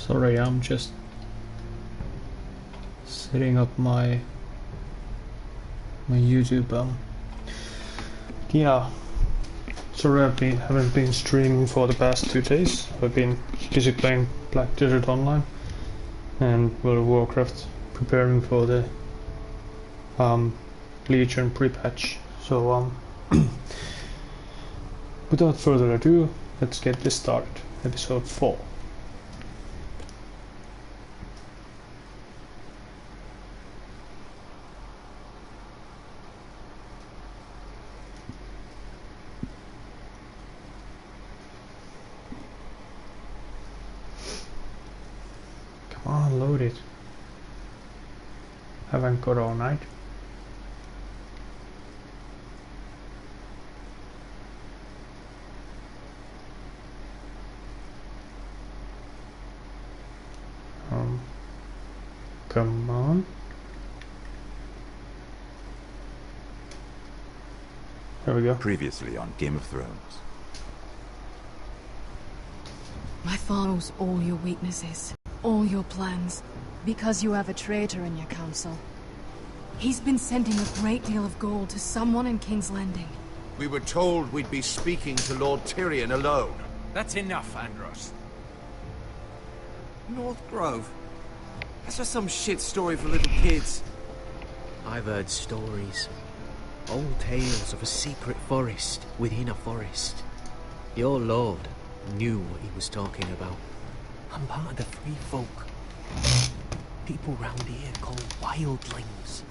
Sorry, I'm just setting up my YouTube. Yeah, sorry haven't been streaming for the past 2 days. I've been busy playing Black Desert Online and World of Warcraft, preparing for the Legion pre-patch. So without further ado, let's get this started. Episode 4. Come on, load it. Haven't got all night. Come on. There we go. Previously on Game of Thrones. My father knows all your weaknesses, all your plans, because you have a traitor in your council. He's been sending a great deal of gold to someone in King's Landing. We were told we'd be speaking to Lord Tyrion alone. That's enough, Andros. North Grove? That's just some shit story for little kids. I've heard stories. Old tales of a secret forest within a forest. Your lord knew what he was talking about. I'm part of the free folk. People round here called wildlings.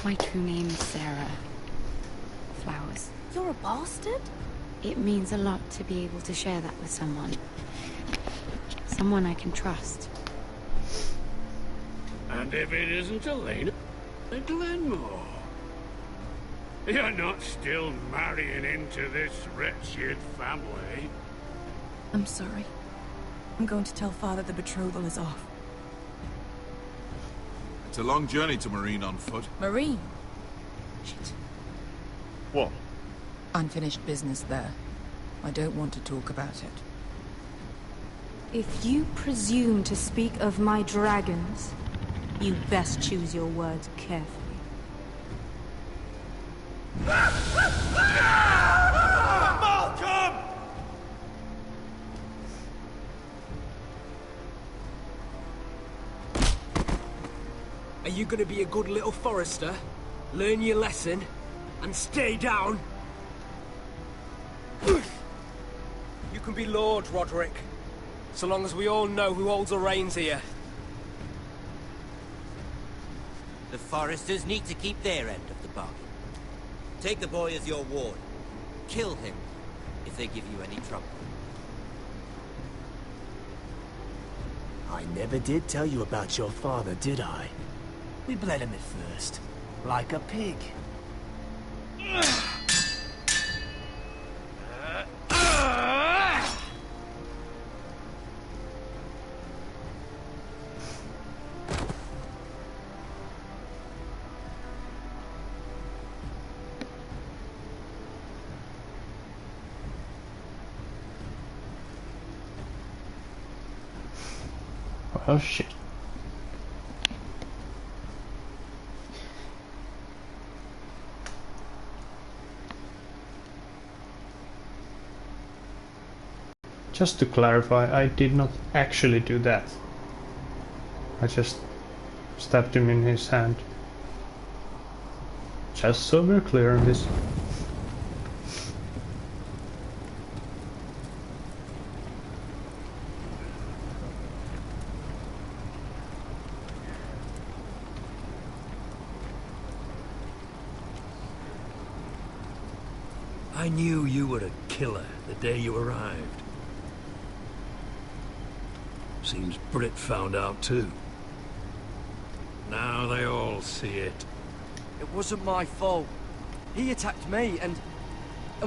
My true name is Sarah Flowers. You're a bastard? It means a lot to be able to share that with someone. Someone I can trust. And if it isn't Elena Glenmore, you're not still marrying into this wretched family. I'm sorry. I'm going to tell Father the betrothal is off. It's a long journey to Marine on foot. Marine? Shit. What? Unfinished business there. I don't want to talk about it. If you presume to speak of my dragons, you best choose your words carefully. Malcolm! Are you gonna be a good little forester? Learn your lesson? And stay down? You can be Lord, Roderick. So long as we all know who holds the reins here. The foresters need to keep their end of the bargain. Take the boy as your ward. Kill him if they give you any trouble. I never did tell you about your father, did I? We bled him at first, like a pig. Oh shit. Just to clarify, I did not actually do that. I just stabbed him in his hand. Just so we're clear on this. I knew you were a killer the day you arrived. Seems Britt found out too. Now they all see it. It wasn't my fault. He attacked me and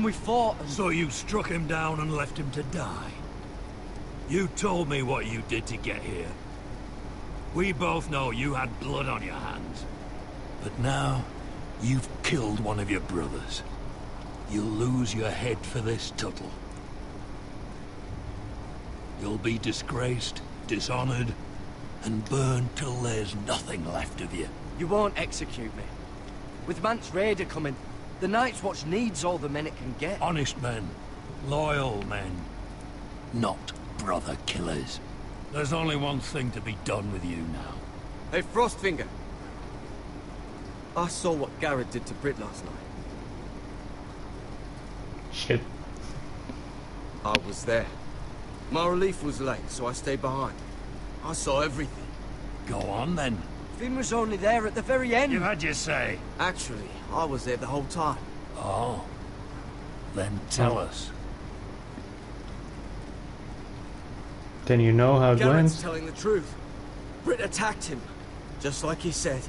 we fought and... So you struck him down and left him to die? You told me what you did to get here. We both know you had blood on your hands. But now, you've killed one of your brothers. You'll lose your head for this, Tuttle. You'll be disgraced, dishonored, and burned till there's nothing left of you. You won't execute me. With Mance Raider coming, the Night's Watch needs all the men it can get. Honest men. Loyal men. Not brother killers. There's only one thing to be done with you now. Hey, Frostfinger. I saw what Garrett did to Britt last night. Shit. I was there. My relief was late, so I stayed behind. I saw everything. Go on, then. Finn was only there at the very end. You had your say. Actually, I was there the whole time. Oh. Then tell us. Then you know how it Garrett's went. telling the truth. Britt attacked him. Just like he said.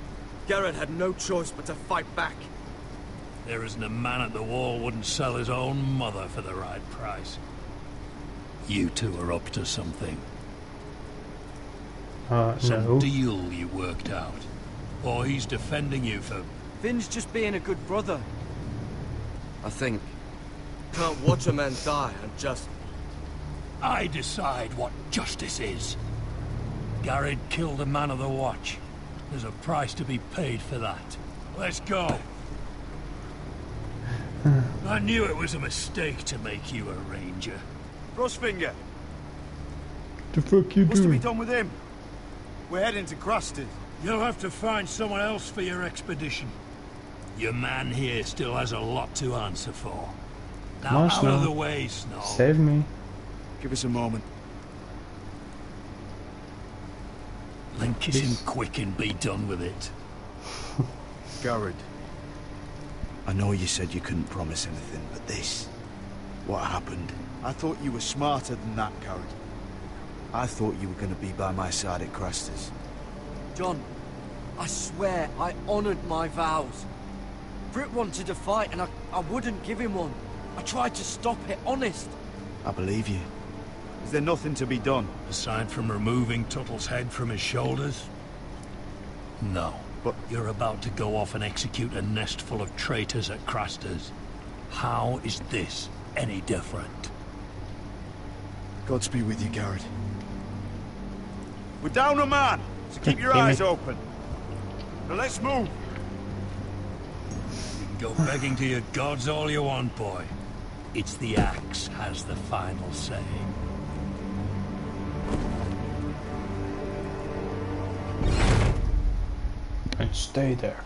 Garrett had no choice but to fight back. There isn't a man at the wall wouldn't sell his own mother for the right price. You two are up to something. Some No. deal you worked out. Or he's defending you for... Finn's just being a good brother. I think. Can't watch a man die and just... I decide what justice is. Garrett killed a man of the watch. There's a price to be paid for that. Let's go. I knew it was a mistake to make you a ranger. Frostfinger, The fuck you what's to be do? done with him? We're heading to Crusted. You'll have to find someone else for your expedition. Your man here still has a lot to answer for. Now Come on, out Snow. of the way, Snow. Save me. Give us a moment. Then kiss him quick and be done with it. Garrett, I know you said you couldn't promise anything, but this... What happened? I thought you were smarter than that, Garrett. I thought you were going to be by my side at Crestus. John, I swear I honored my vows. Britt wanted to fight and I wouldn't give him one. I tried to stop it, honest. I believe you. Is there nothing to be done? Aside from removing Tuttle's head from his shoulders? No. But you're about to go off and execute a nest full of traitors at Crasters. How is this any different? Godspeed with you, Garrett. We're down a man, so keep your Damn eyes it. open. Now let's move. You can go begging to your gods all you want, boy. It's the axe has the final say. And stay there.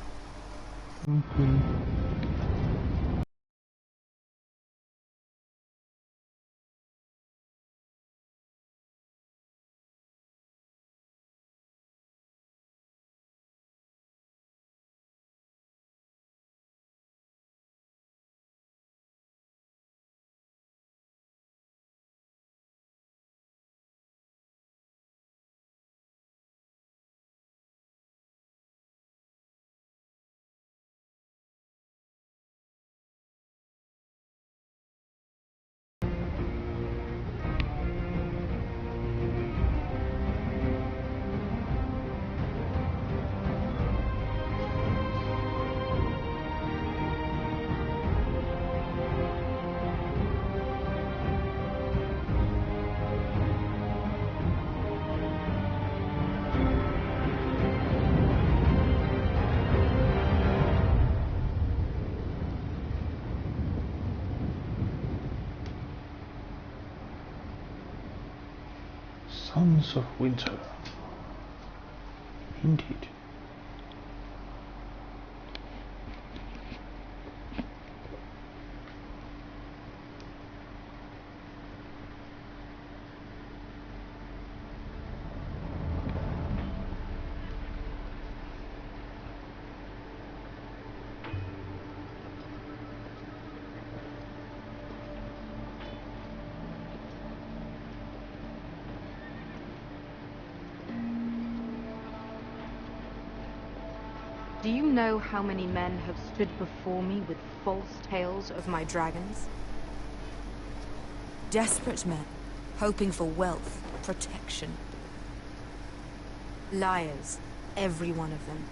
Sons of Winter. Indeed. Do you know how many men have stood before me with false tales of my dragons? Desperate men, hoping for wealth, protection. Liars, every one of them.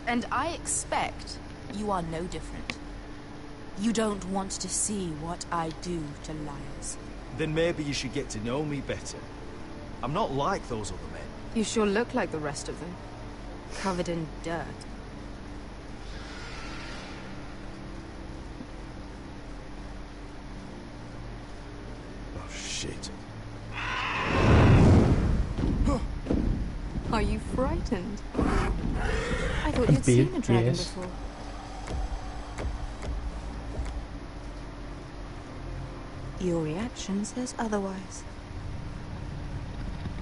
And I expect you are no different. You don't want to see what I do to liars. Then maybe you should get to know me better. I'm not like those other men. You sure look like the rest of them. Covered in dirt. Oh, shit. Are you frightened? I thought you'd seen a dragon before. Your reaction says otherwise.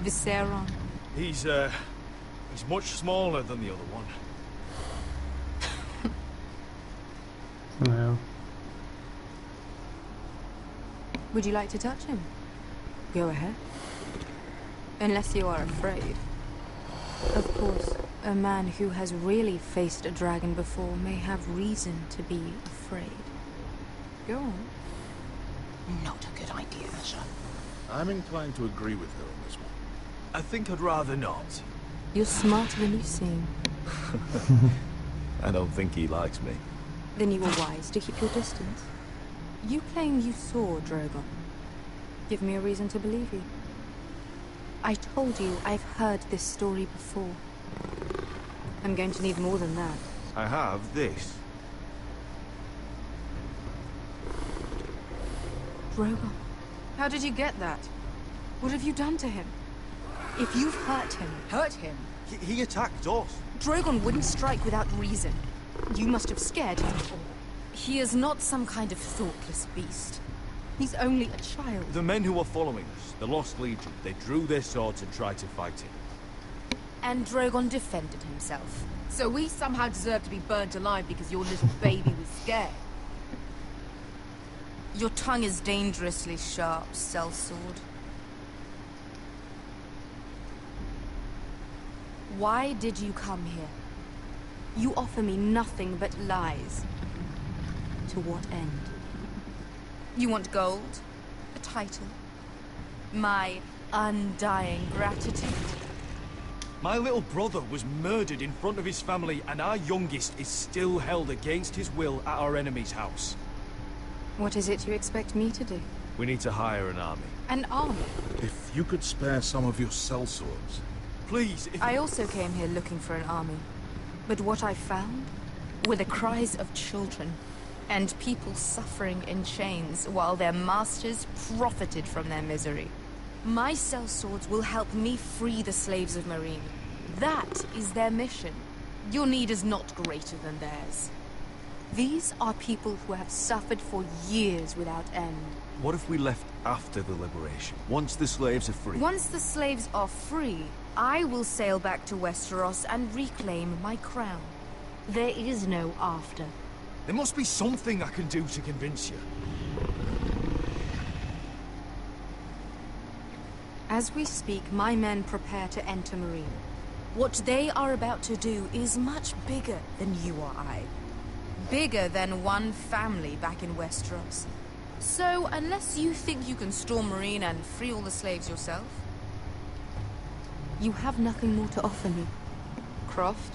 Visceron. He's much smaller than the other one. No. Would you like to touch him? Go ahead. Unless you are afraid. Of course, a man who has really faced a dragon before may have reason to be afraid. Go on. Not a good idea, Asher. I'm inclined to agree with her on this one. I think I'd rather not. You're smarter than you seem. I don't think he likes me. Then you were wise to keep your distance. You claim you saw Drogon. Give me a reason to believe you. I told you I've heard this story before. I'm going to need more than that. I have this. Drogon. How did you get that? What have you done to him? If you've hurt him. He attacked us. Drogon wouldn't strike without reason. You must have scared him. He is not some kind of thoughtless beast. He's only a child. The men who were following us, the Lost Legion, they drew their swords and tried to fight him. And Drogon defended himself. So we somehow deserve to be burnt alive because your little baby was scared. Your tongue is dangerously sharp, sellsword. Why did you come here? You offer me nothing but lies. To what end? You want gold? A title? My undying gratitude? My little brother was murdered in front of his family, and our youngest is still held against his will at our enemy's house. What is it you expect me to do? We need to hire an army. An army? If you could spare some of your sellswords. Please, I also came here looking for an army. But what I found were the cries of children and people suffering in chains while their masters profited from their misery. My sellswords will help me free the slaves of Meereen. That is their mission. Your need is not greater than theirs. These are people who have suffered for years without end. What if we left after the liberation, once the slaves are free? Once the slaves are free, I will sail back to Westeros and reclaim my crown. There is no after. There must be something I can do to convince you. As we speak, my men prepare to enter Meereen. What they are about to do is much bigger than you or I. Bigger than one family back in Westeros. So, unless you think you can storm Meereen and free all the slaves yourself, you have nothing more to offer me, Croft.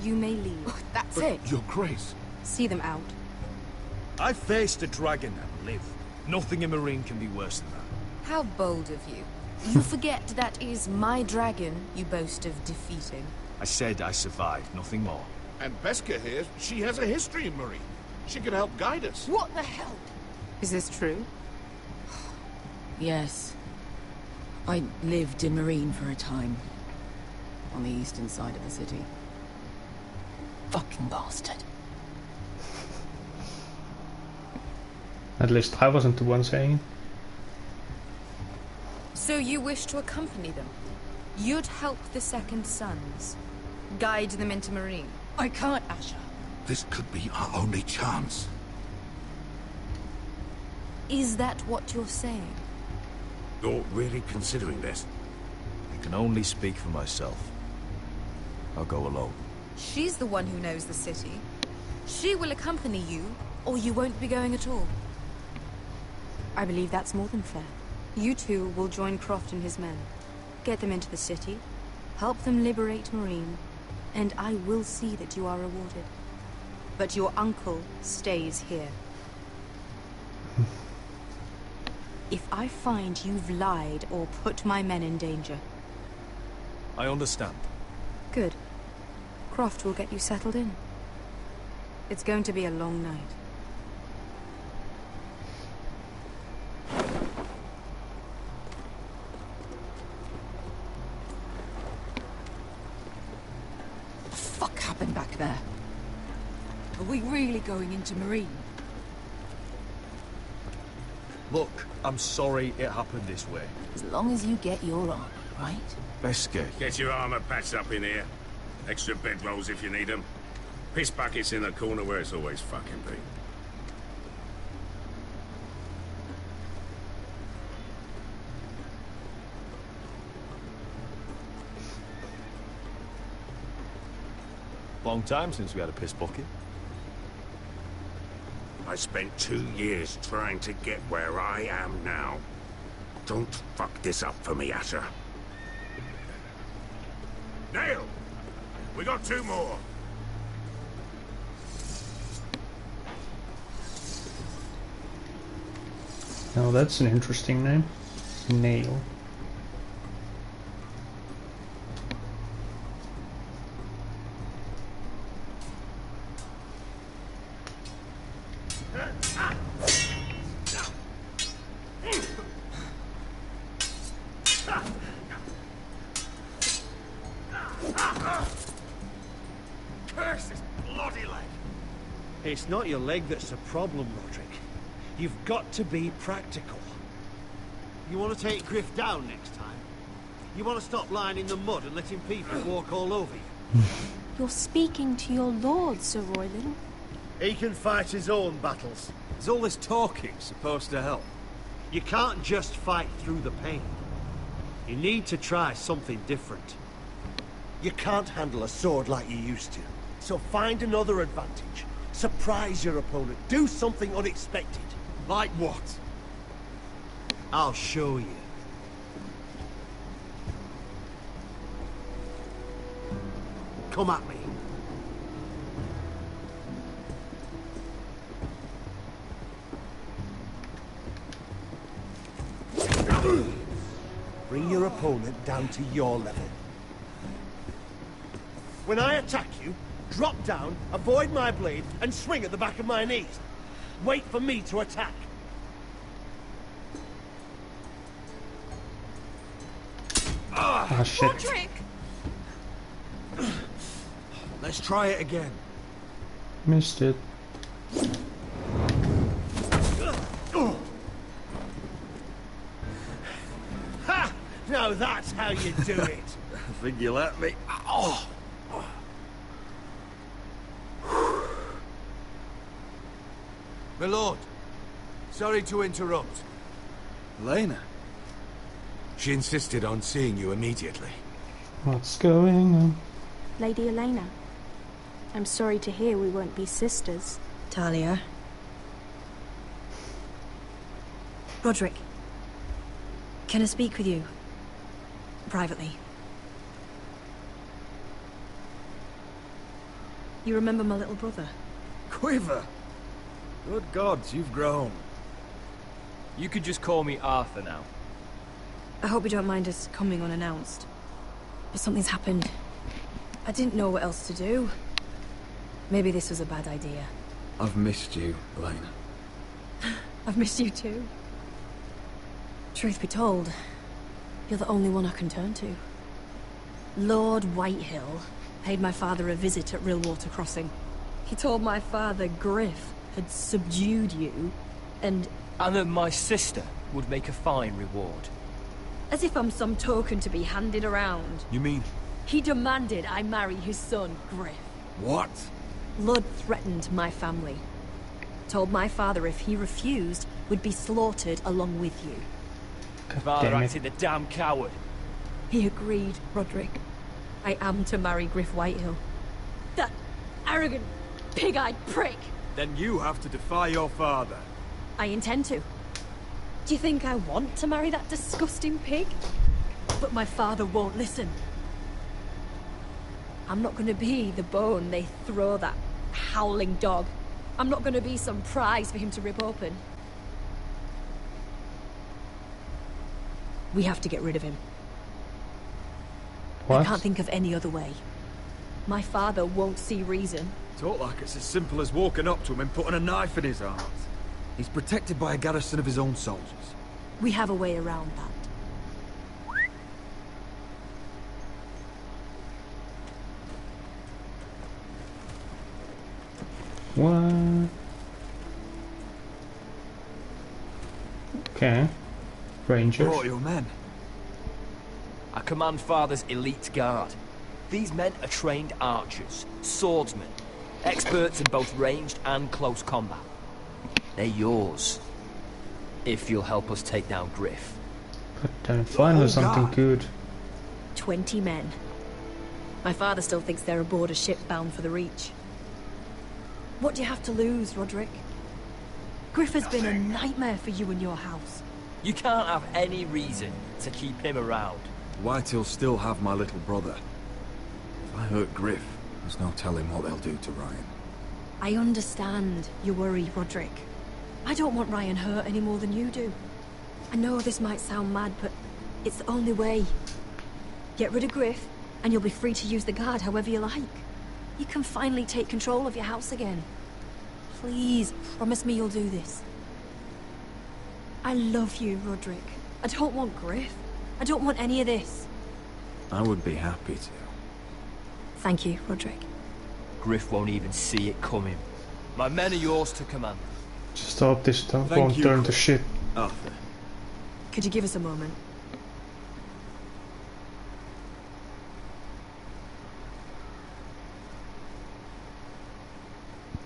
You may leave. That's But it. Your Grace. See them out. I faced a dragon and lived. Nothing in Meereen can be worse than that. How bold of you. You forget that is my dragon you boast of defeating. I said I survived, nothing more. And Beskha here, she has a history in Meereen. She could help guide us. What the hell? Is this true? Yes. I lived in Meereen for a time. On the eastern side of the city. Fucking bastard. At least I wasn't the one saying it. So you wish to accompany them? You'd help the Second Sons. Guide them into Meereen. I can't, Asher. This could be our only chance. Is that what you're saying? You're really considering this? I can only speak for myself. I'll go alone. She's the one who knows the city. She will accompany you, or you won't be going at all. I believe that's more than fair. You two will join Croft and his men. Get them into the city, Help them liberate Marine, and I will see that you are rewarded. But your uncle stays here. If I find you've lied or put my men in danger... I understand. Good. Croft will get you settled in. It's going to be a long night. What the fuck happened back there? Are we really going into Marine? Look, I'm sorry it happened this way. As long as you get your arm, right? Beske. Get your armor patched up in here. Extra bedrolls if you need them. Piss buckets in the corner where it's always fucking been. Long time since we had a piss bucket. I spent 2 years trying to get where I am now. Don't fuck this up for me, Asher. Nail! We got 2 more. Now that's an interesting name. Nail. Curse this bloody leg! It's not your leg that's a problem, Roderick. You've got to be practical. You want to take Griff down next time? You want to stop lying in the mud and letting people walk all over you? You're speaking to your lord, Sir Royland. He can fight his own battles. Is all this talking supposed to help? You can't just fight through the pain. You need to try something different. You can't handle a sword like you used to. So find another advantage. Surprise your opponent. Do something unexpected. Like what? I'll show you. Come at me. Bring your opponent down to your level. When I attack you, drop down, avoid my blade, and swing at the back of my knees. Wait for me to attack. Ah, shit. Roderick! Let's try it again. Missed it. Ha! Now that's how you do it. I think you let me. Oh! My lord, sorry to interrupt. Elena? She insisted on seeing you immediately. What's going on? Lady Elena, I'm sorry to hear we won't be sisters. Talia. Roderick. Can I speak with you? Privately. You remember my little brother? Quiver! Good gods, you've grown. You could just call me Arthur now. I hope you don't mind us coming unannounced. But something's happened. I didn't know what else to do. Maybe this was a bad idea. I've missed you, Elena. I've missed you too. Truth be told, you're the only one I can turn to. Lord Whitehill paid my father a visit at Rillwater Crossing. He told my father Griff had subdued you, and that my sister would make a fine reward. as if I'm some token to be handed around. You mean? He demanded I marry his son, Griff. What? Lud threatened my family. Told my father if he refused, we'd be slaughtered along with you. Father acted the damn coward. He agreed, Roderick. I am to marry Griff Whitehill. That arrogant, pig-eyed prick! Then you have to defy your father. I intend to. Do you think I want to marry that disgusting pig? But my father won't listen. I'm not gonna be the bone they throw that howling dog. I'm not gonna be some prize for him to rip open. We have to get rid of him. What? I can't think of any other way. My father won't see reason. Talk like it's as simple as walking up to him and putting a knife in his heart. He's protected by a garrison of his own soldiers. We have a way around that. What? Okay. Rangers. Brought your men. I command Father's elite guard. These men are trained archers, swordsmen, experts in both ranged and close combat. They're yours. If you'll help us take down Griff. But then finally something good. 20 men. My father still thinks they're aboard a ship bound for the Reach. What do you have to lose, Roderick? Griff has been a nightmare for you and your house. You can't have any reason to keep him around. Whitehill'll still have my little brother. If I hurt Griff, there's no telling what they'll do to Ryan. I understand your worry, Roderick. I don't want Ryan hurt any more than you do. I know this might sound mad, but it's the only way. Get rid of Griff, and you'll be free to use the guard however you like. You can finally take control of your house again. Please, promise me you'll do this. I love you, Roderick. I don't want Griff. I don't want any of this. I would be happy to. Thank you, Roderick. Griff won't even see it coming. My men are yours to command. Just hope this stuff won't turn to shit. Arthur. Could you give us a moment?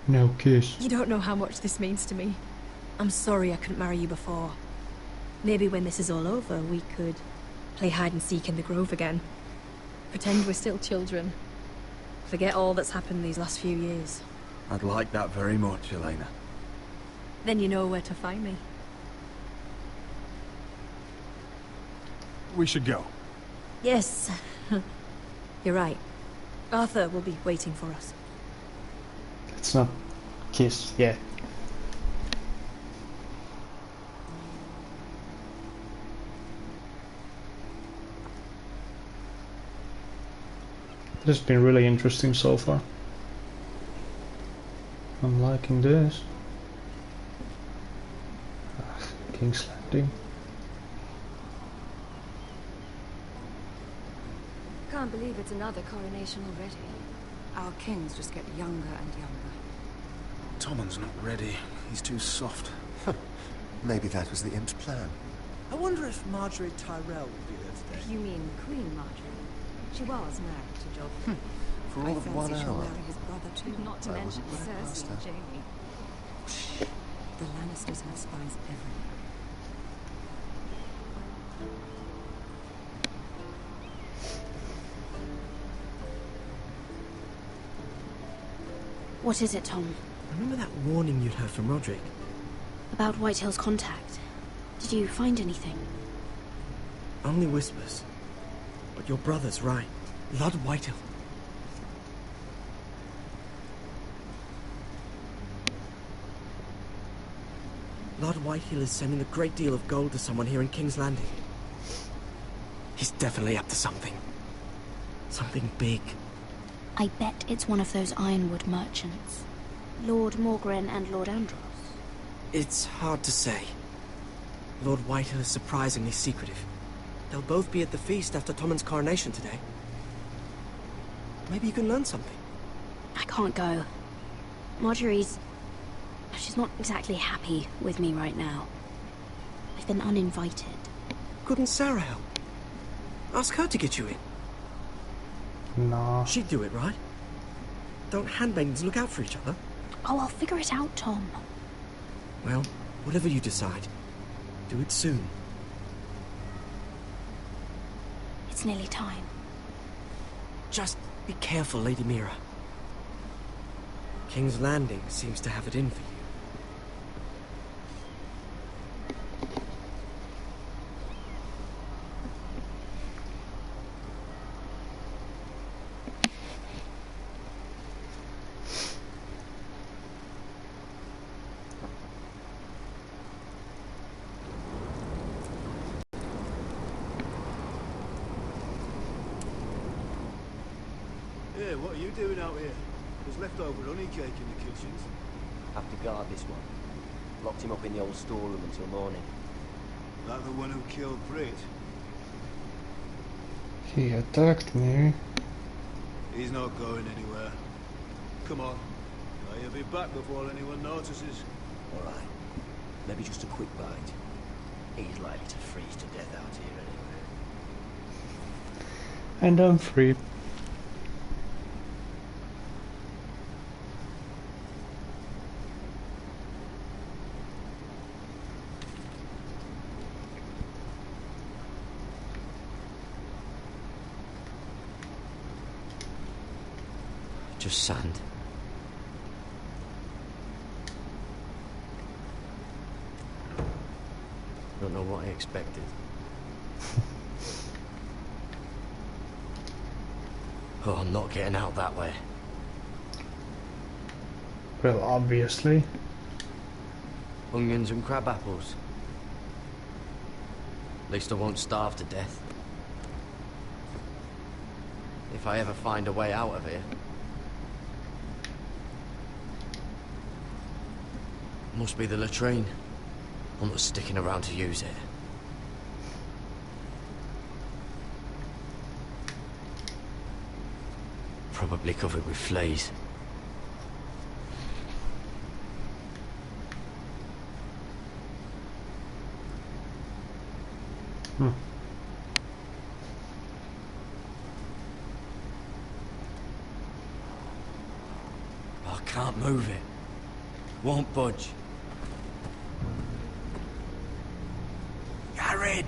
No kiss. You don't know how much this means to me. I'm sorry I couldn't marry you before. Maybe when this is all over, we could play hide and seek in the grove again. Pretend we're still children. Forget all that's happened these last few years. I'd like that very much, Elena. Then you know where to find me. We should go. Yes. You're right. Arthur will be waiting for us. Let's not kiss yet. This has been really interesting so far. I'm liking this. King's Landing. Can't believe it's another coronation already. Our kings just get younger and younger. Tommen's not ready. He's too soft. Maybe that was the imp's plan. I wonder if Marjorie Tyrell will be there today. You mean Queen Marjorie? She was married to Joffrey. For all of 1 she'll hour. marry his brother too, not to mention Cersei and Jaime. The Lannisters have spies everywhere. What is it, Tom? Remember that warning you'd heard from Roderick? About Whitehill's contact. Did you find anything? Only whispers. But your brother's right. Lord Whitehill. Lord Whitehill is sending a great deal of gold to someone here in King's Landing. He's definitely up to something. Something big. I bet it's one of those ironwood merchants. Lord Morgren and Lord Andros. It's hard to say. Lord Whitehill is surprisingly secretive. They'll both be at the feast after Tommen's coronation today. Maybe you can learn something. I can't go. Marjorie's... she's not exactly happy with me right now. I've been uninvited. Couldn't Sarah help? Ask her to get you in. No. She'd do it, right? Don't handmaidens look out for each other? Oh, I'll figure it out, Tom. Well, whatever you decide, do it soon. It's nearly time. Just be careful, Lady Mira. King's Landing seems to have it in for you. Hey, what are you doing out here? There's leftover honey cake in the kitchens. Have to guard this one. Locked him up in the old storeroom until morning. That the one who killed Brit? He attacked me. He's not going anywhere. Come on. He'll be back before anyone notices. Alright. Maybe just a quick bite. He's likely to freeze to death out here anyway. And I'm free. Just sand. Don't know what I expected. Oh, I'm not getting out that way. Well, obviously. Onions and crab apples. At least I won't starve to death. If I ever find a way out of here. Must be the latrine. I'm not sticking around to use it. Probably covered with fleas. I can't move it. Won't budge. Jared!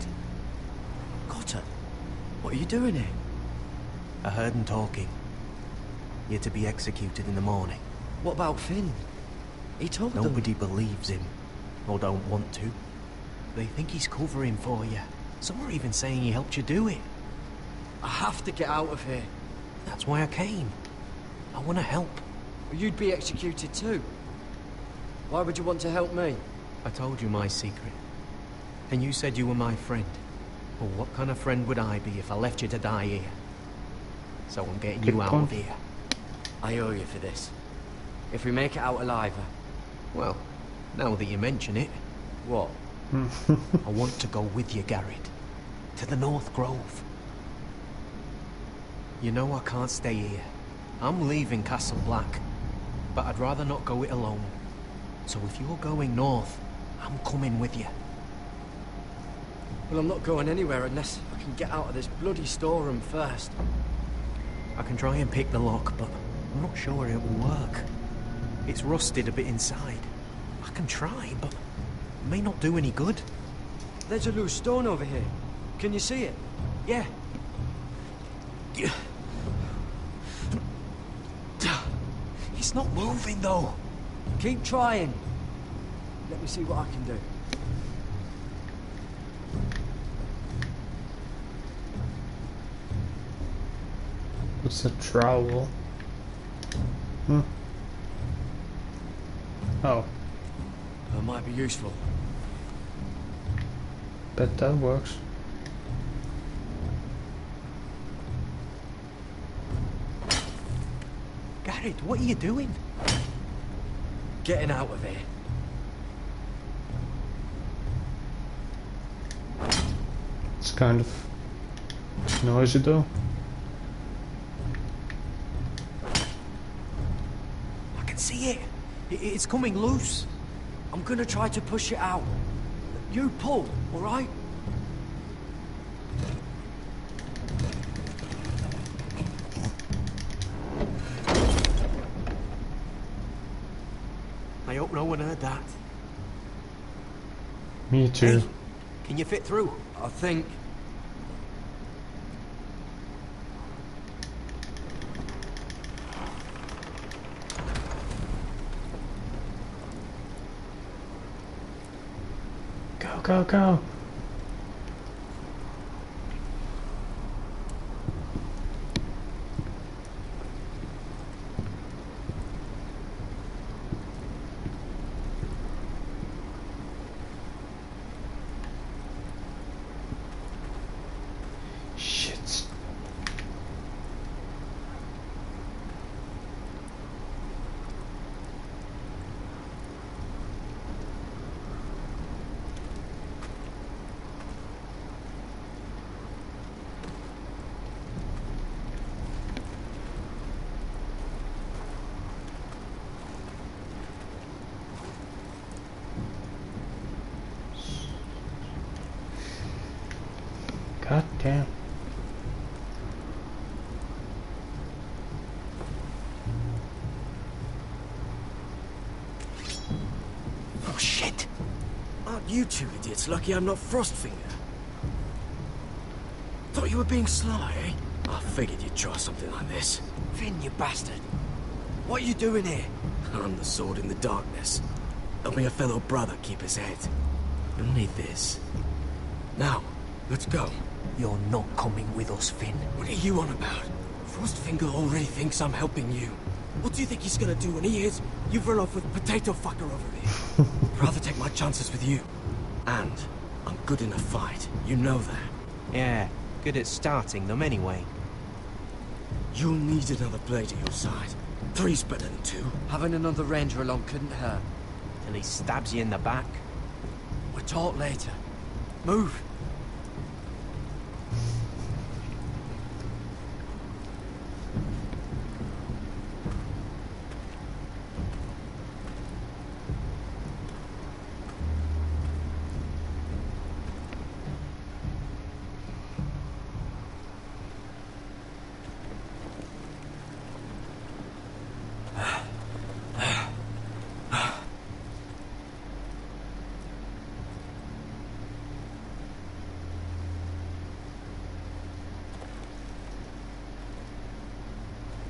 Cotter, what are you doing here? I heard him talking. You're to be executed in the morning. What about Finn? He told them. Nobody believes him, or don't want to. They think he's covering for you. Some are even saying he helped you do it. I have to get out of here. That's why I came. I want to help. You'd be executed too. Why would you want to help me? I told you my secret. And you said you were my friend. Well, what kind of friend would I be if I left you to die here? So I'm getting you out of here. I owe you for this. If we make it out alive... Well, now that you mention it... What? I want to go with you, Garrett. To the North Grove. You know I can't stay here. I'm leaving Castle Black. But I'd rather not go it alone. So if you're going north, I'm coming with you. Well, I'm not going anywhere unless I can get out of this bloody storeroom first. I can try and pick the lock, but I'm not sure it will work. It's rusted a bit inside. I can try, but it may not do any good. There's a loose stone over here. Can you see it? Yeah. It's not moving, though. Keep trying. Let me see what I can do. It's a trowel. Oh. That might be useful. Bet that works. Garrett, what are you doing? Getting out of here. It's kind of noisy though. I can see it. It's coming loose. I'm gonna try to push it out. You pull, all right? I hope no one heard that. Me too. Hey, can you fit through? I think. Go, go, go. you two idiots lucky I'm not Frostfinger? Thought you were being sly, eh? I figured you'd try something like this. Finn, you bastard. What are you doing here? I'm the sword in the darkness. Helping a fellow brother keep his head. You'll need this. Now, let's go. You're not coming with us, Finn. What are you on about? Frostfinger already thinks I'm helping you. What do you think he's gonna do when he hears you've run off with Potato Fucker over there? I'd rather take my chances with you. And I'm good in a fight. You know that. Yeah, good at starting them anyway. You'll need another blade at your side. 3's better than 2. Having another ranger along couldn't hurt. Till he stabs you in the back. We'll talk later. Move.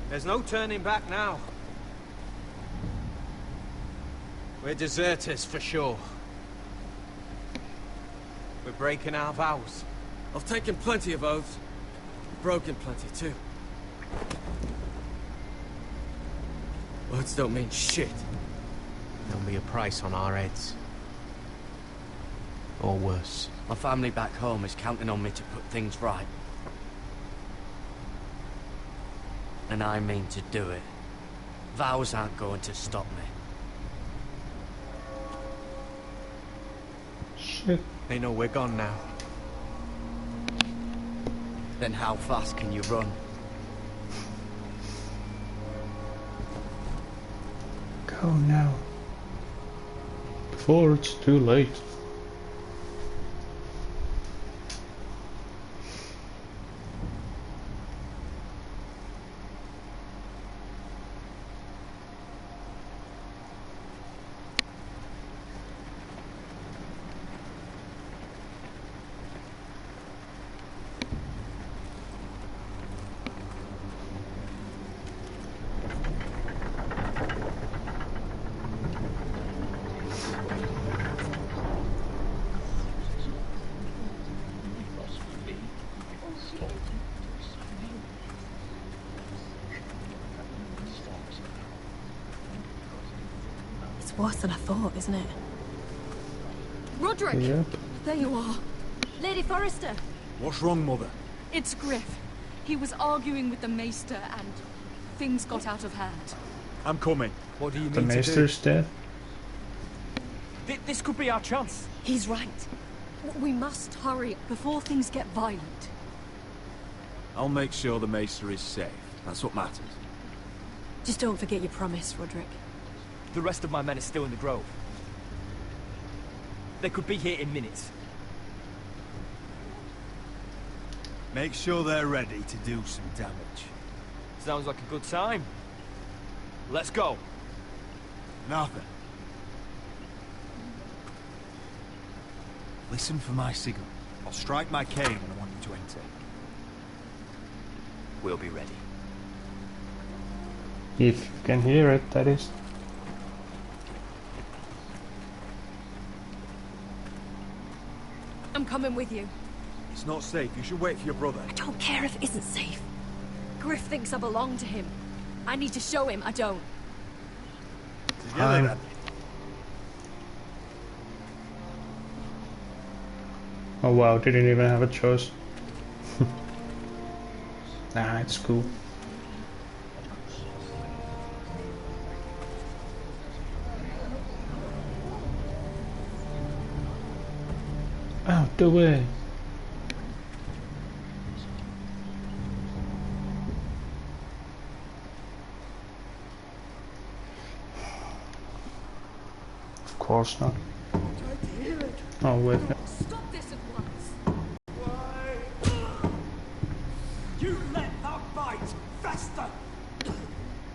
There's no turning back now. We're deserters for sure. We're breaking our vows. I've taken plenty of oaths. Broken plenty too. Words don't mean shit. There'll be a price on our heads. Or worse. My family back home is counting on me to put things right. And I mean to do it. Vows aren't going to stop me. Shit. They know we're gone now. Then how fast can you run? Go now. Before it's too late. Worse than I thought, isn't it? Roderick! Yep. There you are. Lady Forrester. What's wrong, Mother? It's Griff. He was arguing with the Maester and things got out of hand. I'm coming. What do you The mean to do? Maester's dead. This could be our chance. He's right. We must hurry before things get violent. I'll make sure the Maester is safe. That's what matters. Just don't forget your promise, Roderick. The rest of my men are still in the grove. They could be here in minutes. Make sure they're ready to do some damage. Sounds like a good time. Let's go. Nothing. Listen for my signal. I'll strike my cane when I want you to enter. We'll be ready. If you can hear it, that is. I'm coming with you. It's not safe. You should wait for your brother. I don't care if it isn't safe. Griff thinks I belong to him. I need to show him I don't. Together then. Oh wow, didn't even have a choice. Nah, it's cool. Out the way. Of course not. Oh wait. Stop this at once. You let that bite fester!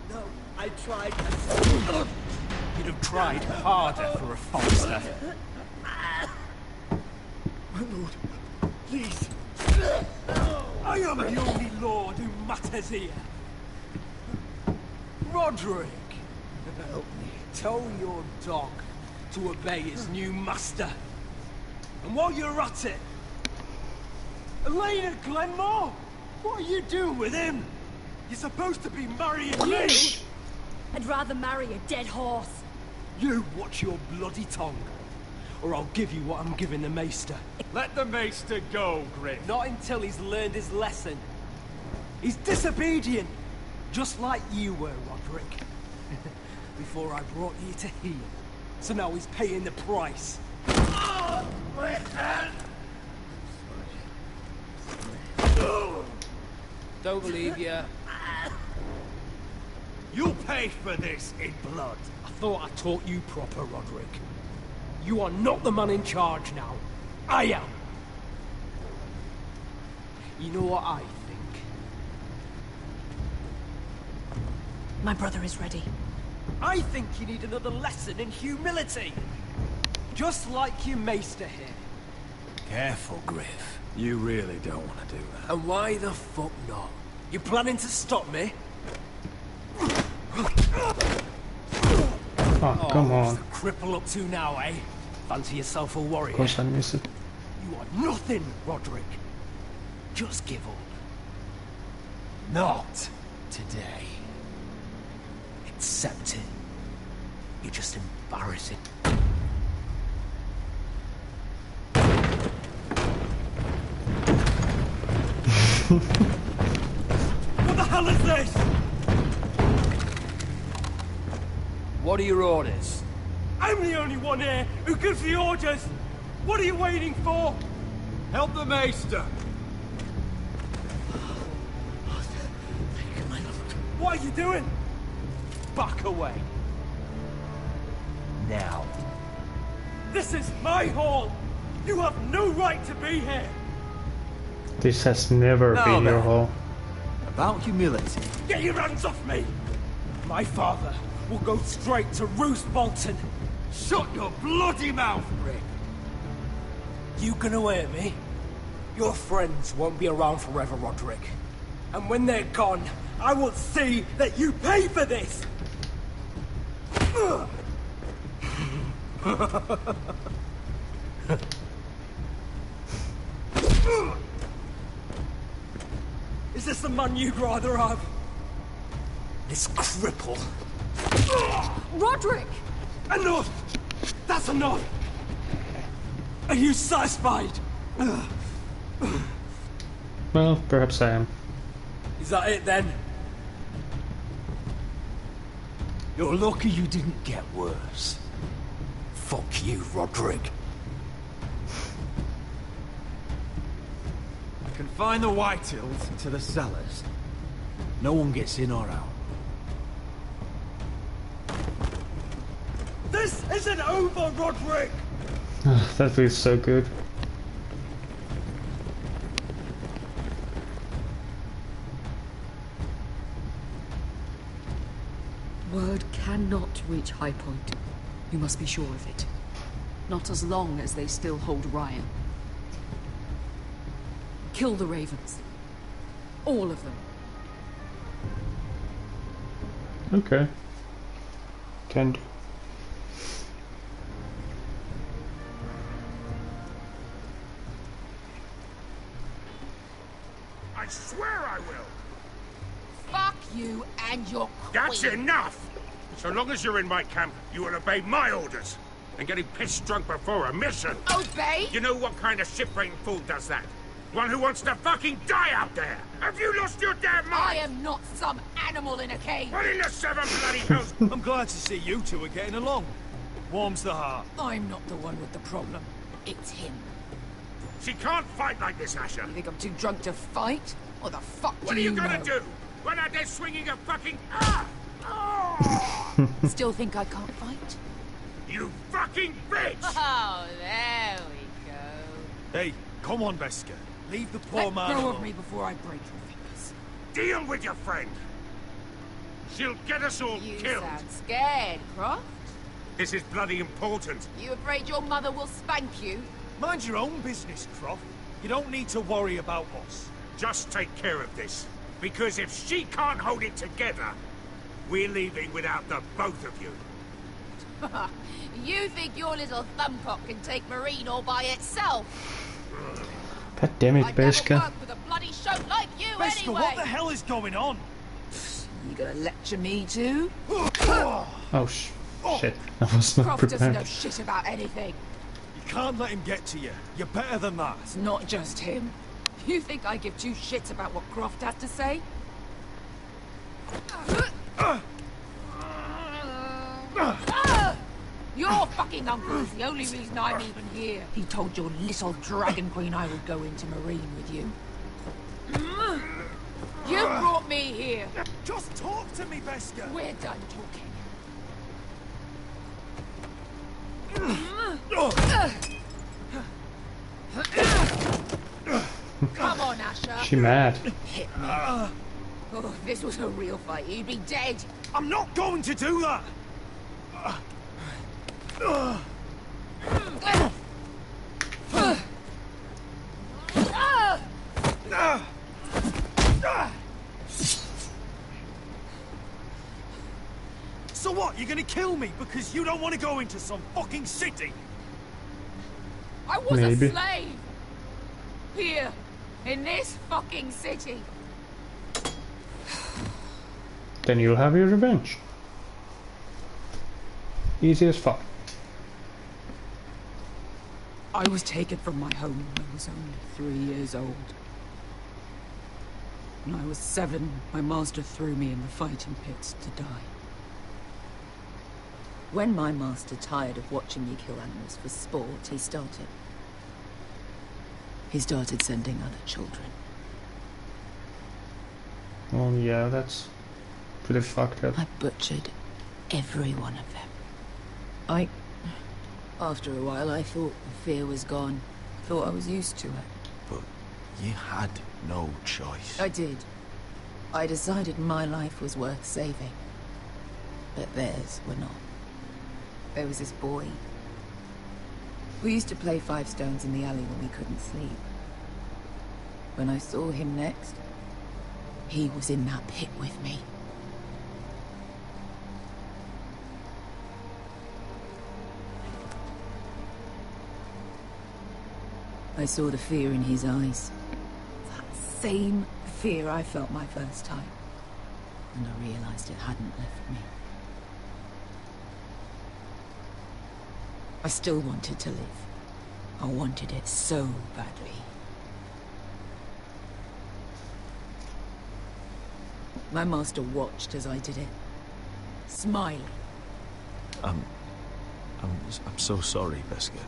No, I tried. You'd have tried harder for a Forrester. My lord, please. I am the only lord who matters here. Roderick, help me. Tell your dog to obey his new master. And while you're at it, Elena Glenmore, what are you doing with him? You're supposed to be marrying me. I'd rather marry a dead horse. You watch your bloody tongue, or I'll give you what I'm giving the Maester. Let the Maester go, Griff. Not until he's learned his lesson. He's disobedient, just like you were, Roderick. Before I brought you to here. So now he's paying the price. Don't believe you. You'll pay for this in blood. I thought I taught you proper, Roderick. You are not the man in charge now. I am. You know what I think? My brother is ready. I think you need another lesson in humility. Just like your Maester here. Careful, Griff. You really don't want to do that. And why the fuck not? You planning to stop me? Oh, come on. What's the cripple up to now, eh? Fancy yourself a warrior? Of course I miss it. You are nothing, Roderick. Just give up. Not today. Accept it. You're just embarrassing. What the hell is this? What are your orders? I'm the only one here who gives the orders. What are you waiting for? Help the Maester. What are you doing? Back away. Now. This is my hall. You have no right to be here. This has never Now been your then. hall. About humility. Get your hands off me! My father will go straight to Roose Bolton. Shut your bloody mouth, Rick. You gonna hear me? Your friends won't be around forever, Roderick. And when they're gone, I will see that you pay for this! Is this the man you'd rather have? This cripple. Roderick! Enough! That's enough! Are you satisfied? Well, perhaps I am. Is that it then? You're lucky you didn't get worse. Fuck you, Roderick. Confine the Whitehills to the cellars. No one gets in or out. This isn't over, Roderick! That feels so good. Word cannot reach High Point. You must be sure of it. Not as long as they still hold Ryan. Kill the Ravens. All of them. Okay. Can do. I swear I will. Fuck you and your queen. That's enough! So long as you're in my camp, you will obey my orders. And getting pissed drunk before a mission. Obey? You know what kind of shit-brained fool does that? One who wants to fucking die out there! Have you lost your damn mind? I am not some animal in a cage. What in the seven bloody hells? I'm glad to see you two are getting along. Warms the heart. I'm not the one with the problem. It's him. She can't fight like this, Asher. You think I'm too drunk to fight? What the fuck What do are you you gonna know? do? Run out there swinging a fucking... Ah! Still think I can't fight? You fucking bitch! Oh, there we go. Hey, come on, Veska. Leave the poor Let man go alone. of me before I break your fingers. Deal with your friend. She'll get us all You killed. sound scared, Croft. This is bloody important. You afraid your mother will spank you? Mind your own business, Croft. You don't need to worry about us. Just take care of this. Because if she can't hold it together, we're leaving without the both of you. You think your little thumbcock can take Marine all by itself? God damn it, Beskha. Work with a bloody shote like you Beskha, anyway. what the hell is going on? You gonna lecture me too? Oh shit, I was not Croft doesn't prepared. know shit about anything. You can't let him get to you. You're better than that. It's not just him. You think I give two shits about what Croft has to say? Your fucking uncle is the only reason I'm even here. He told your little dragon queen I would go into Marine with you. You brought me here. Just talk to me, Beskha. We're done talking. Come on, Asher. She mad. Hit me. Oh, if this was a real fight, you'd be dead. I'm not going to do that. So what? You're gonna kill me because you don't want to go into some fucking city? I was Maybe. a slave. Here, in this fucking city. Then you'll have your revenge. Easy as fuck. I was taken from my home when I was only 3 years old. When I was 7, my master threw me in the fighting pits to die. When my master tired of watching me kill animals for sport, he started sending other children. Oh yeah, that's pretty fucked up. I butchered every one of them. After a while, I thought the fear was gone. Thought I was used to it. But you had no choice. I did. I decided my life was worth saving. But theirs were not. There was this boy. We used to play 5 stones in the alley when we couldn't sleep. When I saw him next, he was in that pit with me. I saw the fear in his eyes. That same fear I felt my first time. And I realized it hadn't left me. I still wanted to live. I wanted it so badly. My master watched as I did it, smiling. I'm so sorry, Beskha.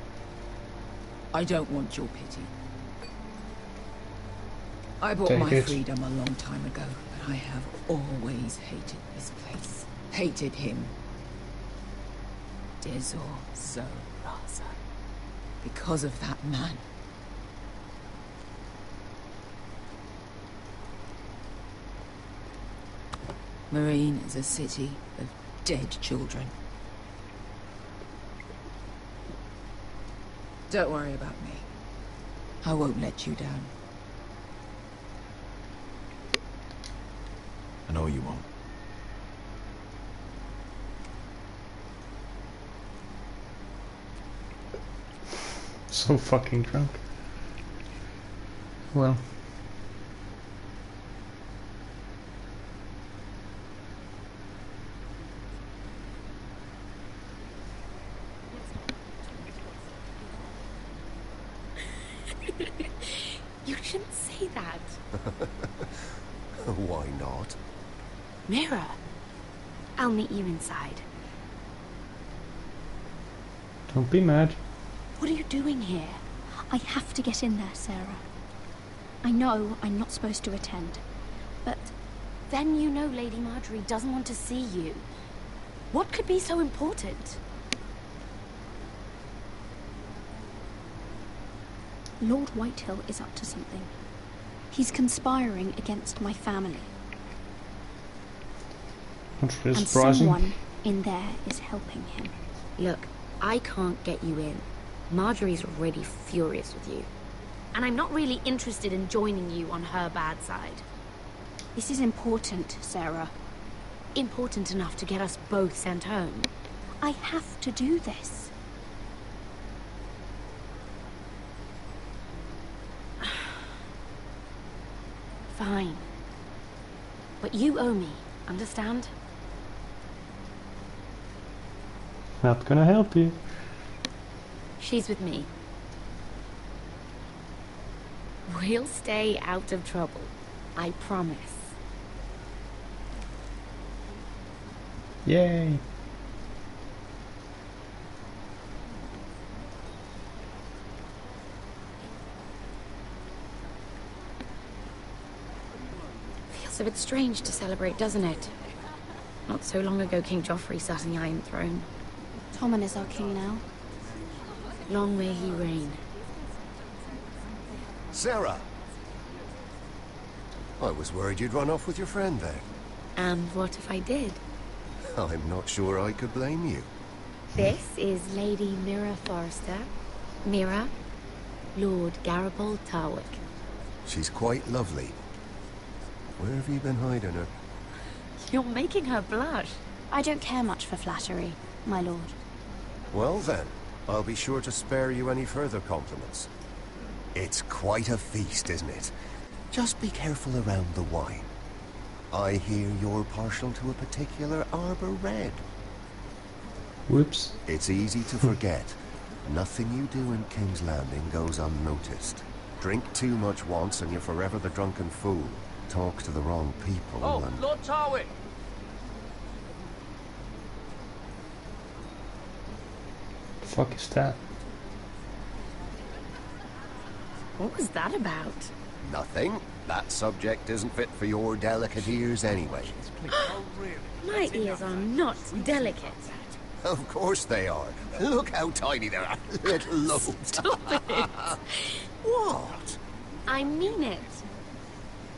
I don't want your pity. I bought Take my it. freedom a long time ago, but I have always hated this place. Hated him. Dezor so Raza. Because of that man. Marine is a city of dead children. Don't worry about me. I won't let you down. I know you won't. So fucking drunk. Well. You shouldn't say that. Why not? Mira, I'll meet you inside. Don't be mad. What are you doing here? I have to get in there, Sarah. I know I'm not supposed to attend, but then you know Lady Marjorie doesn't want to see you. What could be so important? Lord Whitehill is up to something. He's conspiring against my family. Not really And surprising. someone in there is helping him. Look, I can't get you in, Marjorie's already furious with you. And I'm not really interested in joining you on her bad side. This is important, Sarah. Important enough to get us both sent home. I have to do this. Fine. But you owe me, understand? Not gonna help you. She's with me. We'll stay out of trouble. I promise. Yay! Feels a bit strange to celebrate, doesn't it? Not so long ago King Joffrey sat on the Iron Throne. Tommen is our king now. Long may he reign. Sarah! I was worried you'd run off with your friend there. And what if I did? I'm not sure I could blame you. This is Lady Mira Forrester. Mira, Lord Garibald Tarwick. She's quite lovely. Where have you been hiding her? You're making her blush. I don't care much for flattery, my lord. Well then, I'll be sure to spare you any further compliments. It's quite a feast, isn't it? Just be careful around the wine. I hear you're partial to a particular arbor red. Whoops. It's easy to forget. Nothing you do in King's Landing goes unnoticed. Drink too much once and you're forever the drunken fool. Talk to the wrong people and... Lord Tarwick! The fuck is that? What was that about? Nothing. That subject isn't fit for your delicate ears anyway. My ears are not delicate. Of course they are. Look how tiny they are. Little lobes. Stop it. What? I mean it.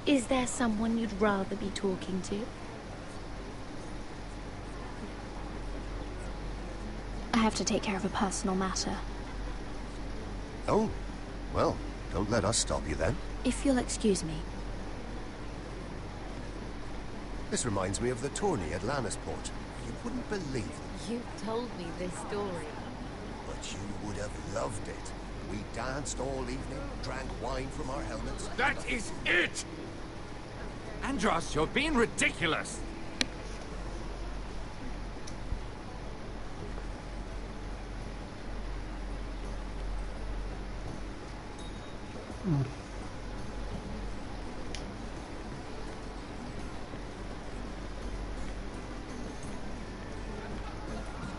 Is there someone you'd rather be talking to? I have to take care of a personal matter. Oh, well, don't let us stop you then. If you'll excuse me. This reminds me of the tourney at Lannisport. You wouldn't believe it. You told me this story. But you would have loved it. We danced all evening, drank wine from our helmets. That is it! Andros, you're being ridiculous!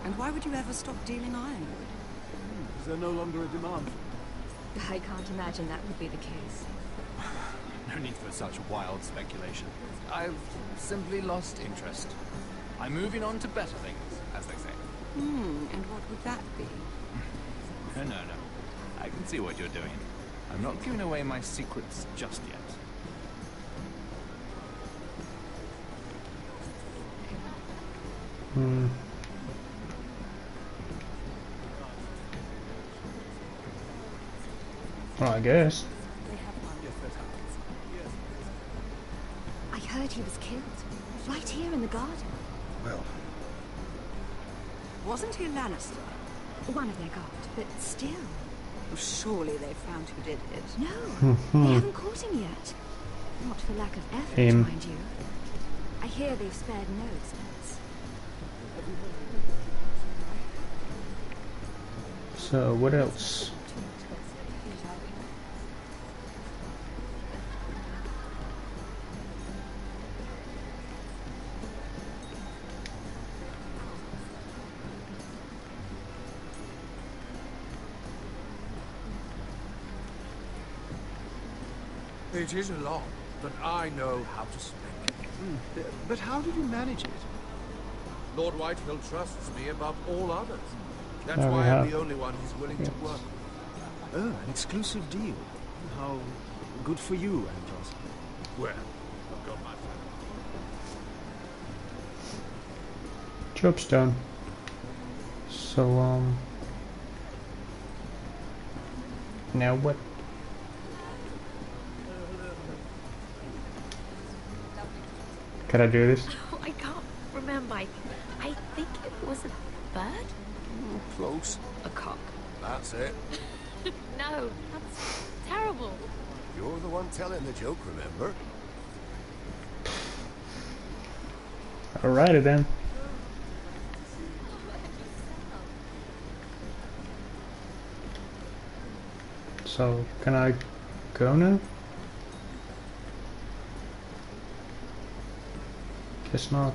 And why would you ever stop dealing ironwood? Is there no longer a demand? I can't imagine that would be the case. No need for such wild speculation. I've simply lost interest. I'm moving on to better things, as they say. And what would that be? No. I can see what you're doing. I'm not giving away my secrets just yet. Well, I guess. I heard he was killed. Right here in the garden. Well... Wasn't he a Lannister? One of their guard, but still. Well, surely they found who did it. No, they haven't caught him yet. Not for lack of effort, mind you. I hear they've spared no expense. So, what else? It is a lot, but I know how to spend. But how did you manage it? Lord Whitehill trusts me above all others. That's There we why have- I'm the only one he's willing to work with. Oh, an exclusive deal. How good for you, Andros. Well, I've got my plan. Job's done. So, Now what? Can I do this? Oh, I can't remember. I think it was a bird? Close. A cock. That's it. No, that's terrible. You're the one telling the joke, remember? Alrighty then. So, can I go now? Guess not.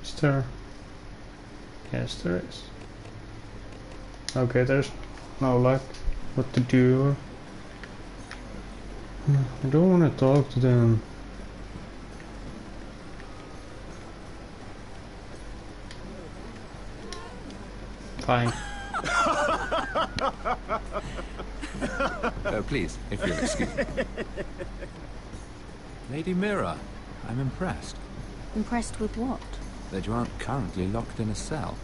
Is there? Yes, there is. Okay, there's no like what to do. I don't want to talk to them. Fine. Please, if you'll excuse me. Lady Mira, I'm impressed. Impressed with what? That you aren't currently locked in a cell.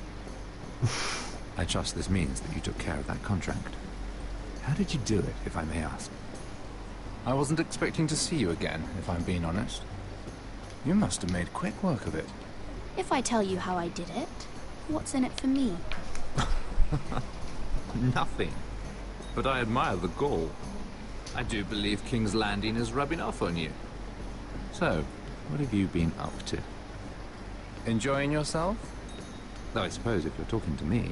I trust this means that you took care of that contract. How did you do it, if I may ask? I wasn't expecting to see you again, if I'm being honest. You must have made quick work of it. If I tell you how I did it, what's in it for me? Nothing. But I admire the gall. I do believe King's Landing is rubbing off on you. So, what have you been up to? Enjoying yourself? Though I suppose if you're talking to me...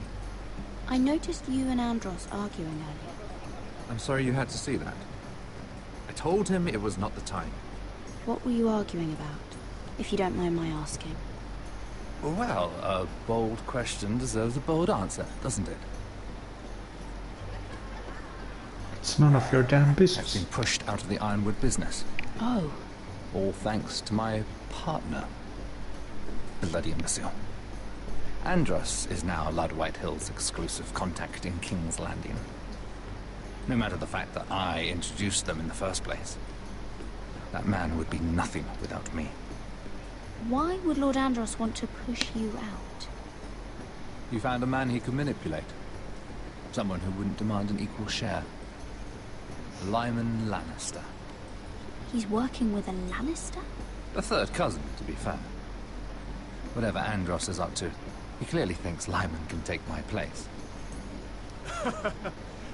I noticed you and Andros arguing earlier. I'm sorry you had to see that. I told him it was not the time. What were you arguing about, if you don't mind my asking? Well, a bold question deserves a bold answer, doesn't it? It's none of your damn business. I've been pushed out of the ironwood business. Oh. All thanks to my partner. Bloody imbecile. Andros is now Lud Whitehill's exclusive contact in King's Landing. No matter the fact that I introduced them in the first place. That man would be nothing without me. Why would Lord Andros want to push you out? You found a man he could manipulate. Someone who wouldn't demand an equal share. Lyman Lannister. He's working with a Lannister? A third cousin, to be fair. Whatever Andros is up to, he clearly thinks Lyman can take my place.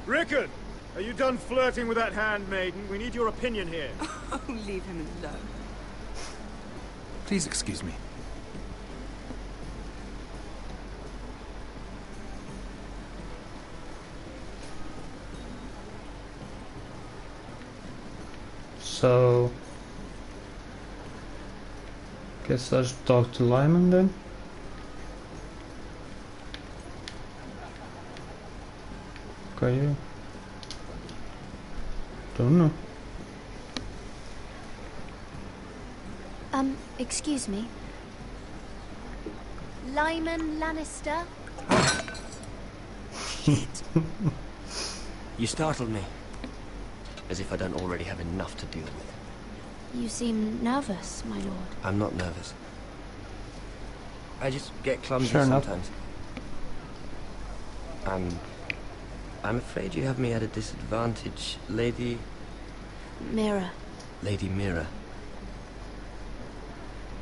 Rickard! Are you done flirting with that handmaiden? We need your opinion here. Oh, leave him alone. Please excuse me. So... guess I should talk to Lyman then? Okay. Don't know. Excuse me. Lyman Lannister? You startled me. As if I don't already have enough to deal with. You seem nervous, my lord. I'm not nervous. I just get clumsy Sure enough. sometimes. I'm afraid you have me at a disadvantage, Lady... Mira. Lady Mira.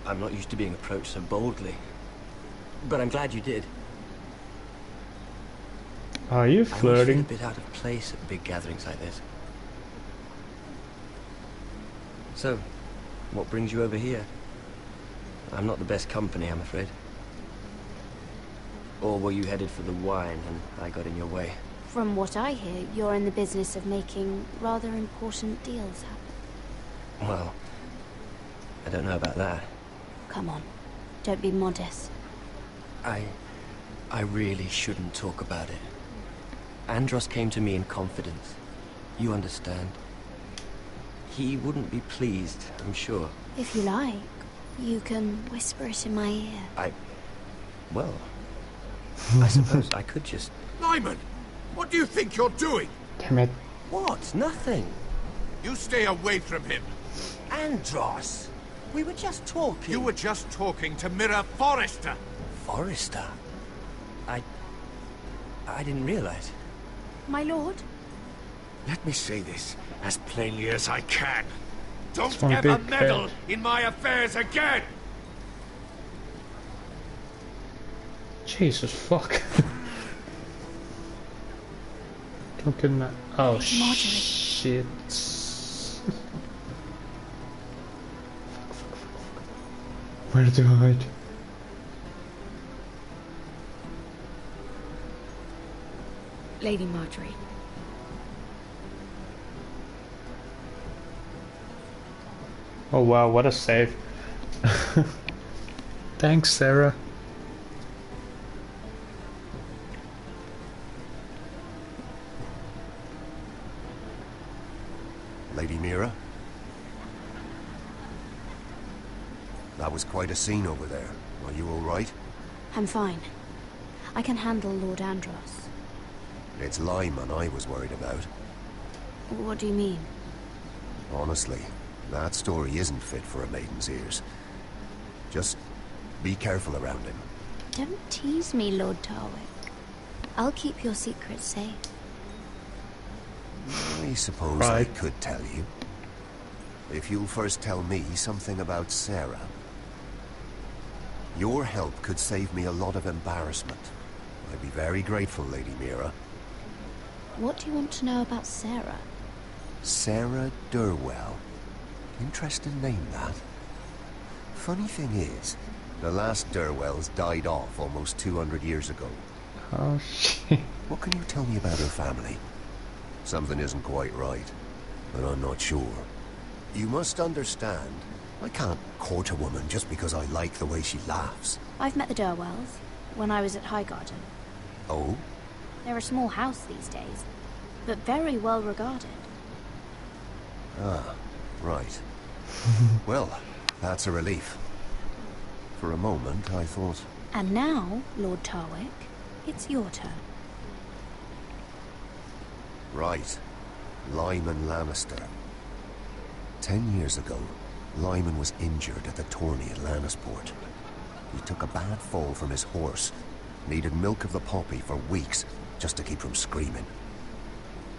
I'm not used to being approached so boldly. But I'm glad you did. Are you I always flirting? feel a bit out of place at big gatherings like this. So, what brings you over here? I'm not the best company, I'm afraid. Or were you headed for the wine and I got in your way? From what I hear, you're in the business of making rather important deals happen. Well, I don't know about that. Come on, don't be modest. I really shouldn't talk about it. Andros came to me in confidence. You understand? He wouldn't be pleased, I'm sure. If you like, you can whisper it in my ear. Well, I suppose I could just... Lyman! What do you think you're doing? Damn it. What? Nothing. You stay away from him. Andros! We were just talking. You were just talking to Mirror Forrester. Forrester? I didn't realize. My lord? Let me say this as plainly as I can. Don't one ever big meddle head. in my affairs again! Jesus fuck. Look at that. Oh shit. Where to hide? Lady Marjorie. Oh wow, what a save. Thanks, Sarah. Lady Mira? That was quite a scene over there. Are you all right? I'm fine. I can handle Lord Andros. It's Lyman I was worried about. What do you mean? Honestly, that story isn't fit for a maiden's ears. Just be careful around him. Don't tease me, Lord Tarwick. I'll keep your secret safe. I suppose I could tell you. If you'll first tell me something about Sarah. Your help could save me a lot of embarrassment. I'd be very grateful, Lady Mira. What do you want to know about Sarah? Sarah Durwell. Interesting name, that. Funny thing is, the last Durwells died off almost 200 years ago. Oh shit. What can you tell me about her family? Something isn't quite right, but I'm not sure. You must understand, I can't court a woman just because I like the way she laughs. I've met the Durwells when I was at Highgarden. Oh? They're a small house these days, but very well regarded. Ah, right. Well, that's a relief. For a moment, I thought... And now, Lord Tarwick, it's your turn. Right. Lyman Lannister. 10 years ago, Lyman was injured at the tourney at Lannisport. He took a bad fall from his horse. Needed milk of the poppy for weeks, just to keep from screaming.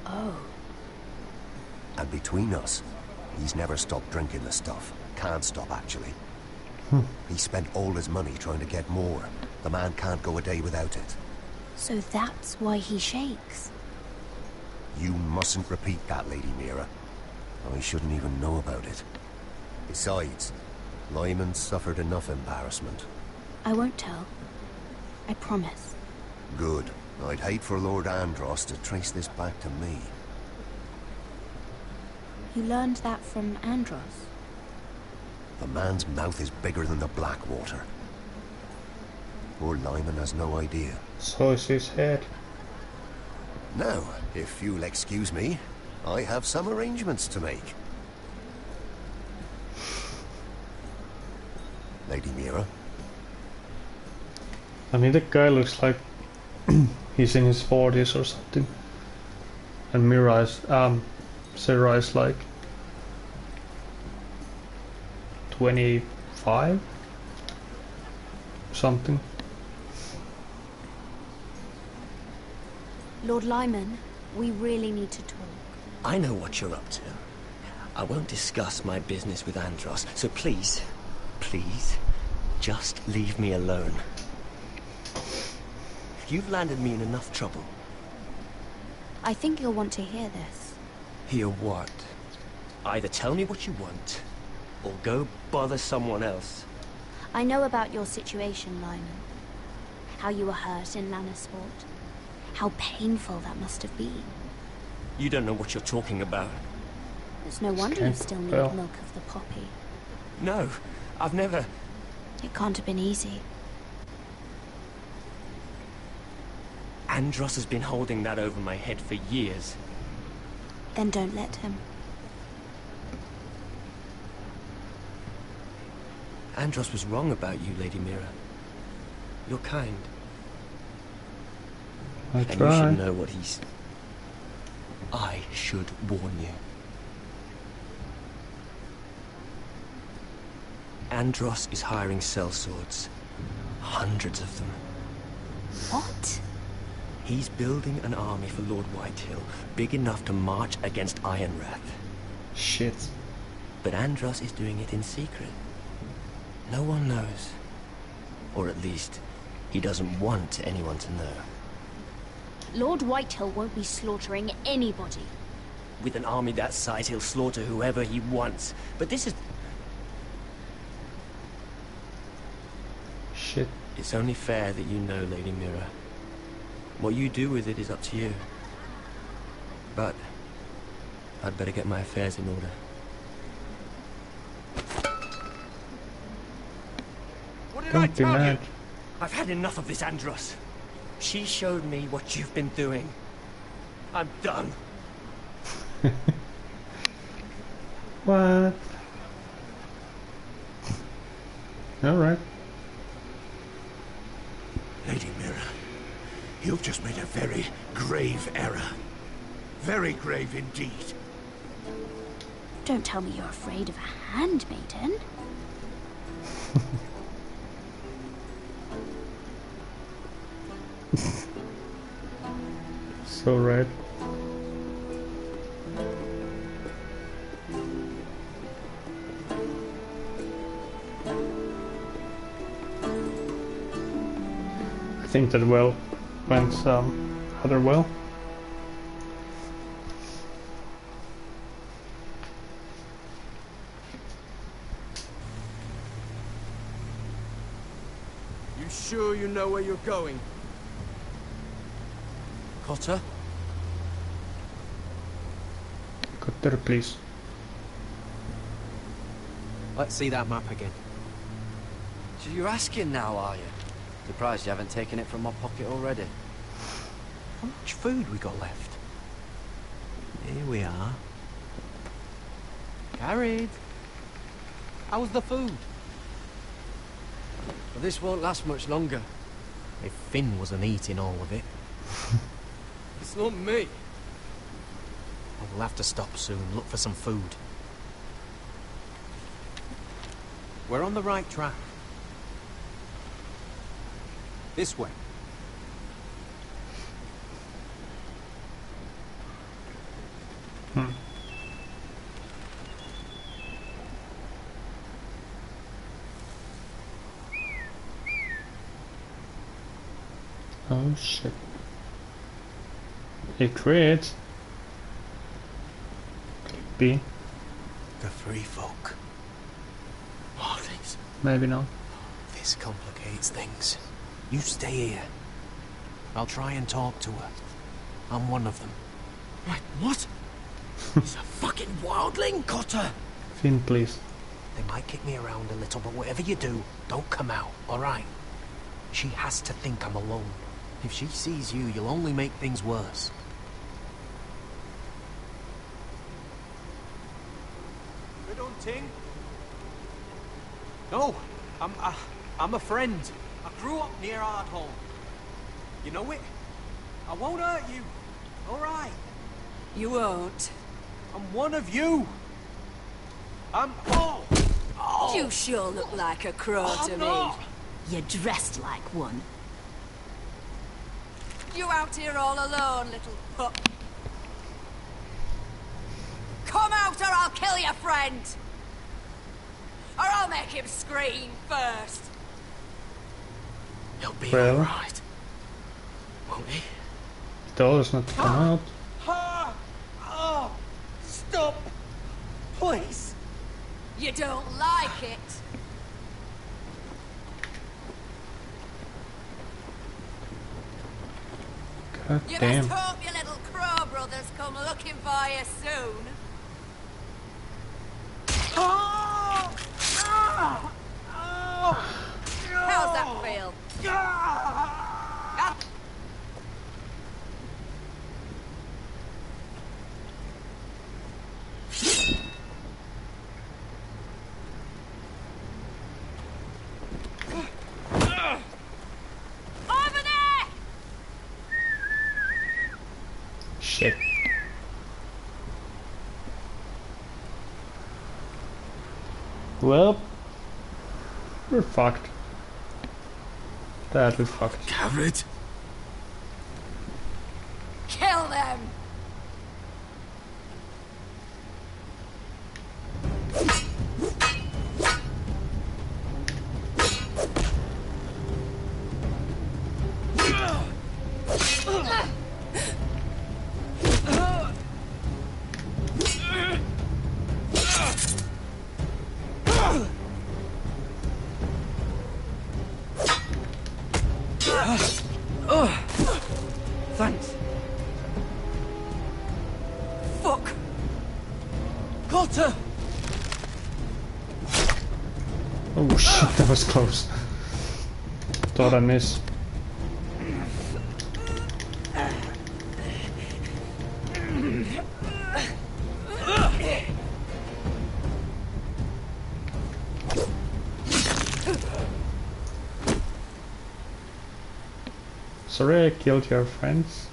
Oh. And between us, he's never stopped drinking the stuff. Can't stop, actually. He spent all his money trying to get more. The man can't go a day without it. So that's why he shakes. You mustn't repeat that, Lady Mira. I shouldn't even know about it. Besides, Lyman suffered enough embarrassment. I won't tell. I promise. Good. I'd hate for Lord Andros to trace this back to me. You learned that from Andros? The man's mouth is bigger than the Blackwater. Poor Lyman has no idea. So is his head. Now, if you'll excuse me, I have some arrangements to make. Lady Mira? I mean, the guy looks like he's in his 40s or something. And Sarah is like 25? Something. Lord Lyman, we really need to talk. I know what you're up to. I won't discuss my business with Andros, so please, just leave me alone. You've landed me in enough trouble. I think you'll want to hear this. Hear what? Either tell me what you want, or go bother someone else. I know about your situation, Lyman. How you were hurt in Lannisport. How painful that must have been. You don't know what you're talking about. It's no wonder you still need milk of the poppy. No, I've never... It can't have been easy. Andros has been holding that over my head for years. Then don't let him. Andros was wrong about you, Lady Mira. You're kind. I and try. You should know what he's... I should warn you. Andros is hiring sellswords. Hundreds of them. What? He's building an army for Lord Whitehill, big enough to march against Ironrath. Shit. But Andros is doing it in secret. No one knows. Or at least, he doesn't want anyone to know. Lord Whitehill won't be slaughtering anybody. With an army that size, he'll slaughter whoever he wants. But this is... Shit. It's only fair that you know, Lady Mira. What you do with it is up to you. But I'd better get my affairs in order. What did Don't I be tell mad. you? I've had enough of this, Andros. She showed me what you've been doing. I'm done. What? Alright. Lady Mira, you've just made a very grave error. Very grave indeed. Don't tell me you're afraid of a handmaiden. So right. I think that well went rather well. You sure you know where you're going? Cotter? Cutter, please. Let's see that map again. So you're asking now, are you? Surprised you haven't taken it from my pocket already. How much food we got left? Here we are. Carried. How's the food? Well, this won't last much longer. If Finn wasn't eating all of it. It's not me. We'll have to stop soon, look for some food. We're on the right track. This way. Oh shit. A crate. Could it be? The free folk. Are these? Maybe not. This complicates things. You stay here. I'll try and talk to her. I'm one of them. Right, what? He's a fucking wildling, Cotter! Finn, please. They might kick me around a little, but whatever you do, don't come out, alright? She has to think I'm alone. If she sees you, you'll only make things worse. Good hunting. No, I'm a friend. I grew up near Ardholm. You know it? I won't hurt you. Alright. You won't. I'm one of you. I'm... Oh! Oh! You sure look like a crow to not. me. You're dressed like one. You out here all alone, little pup? Come out or I'll kill your friend! Or I'll make him scream first! He'll be Well. alright. Won't he? Door is not to come out. Ha! Oh! Stop! Please! You don't like it? God You damn. must hope your little crow brothers come looking for you soon. Oh! Ah! Oh! How's that feel? Ah! Over there! Shit. Well, We're fucked. Badly fucked. Garrett? Kill them! Thanks. Fuck! Cotter! Oh shit, that was close. Thought I missed. Sorry I killed your friends.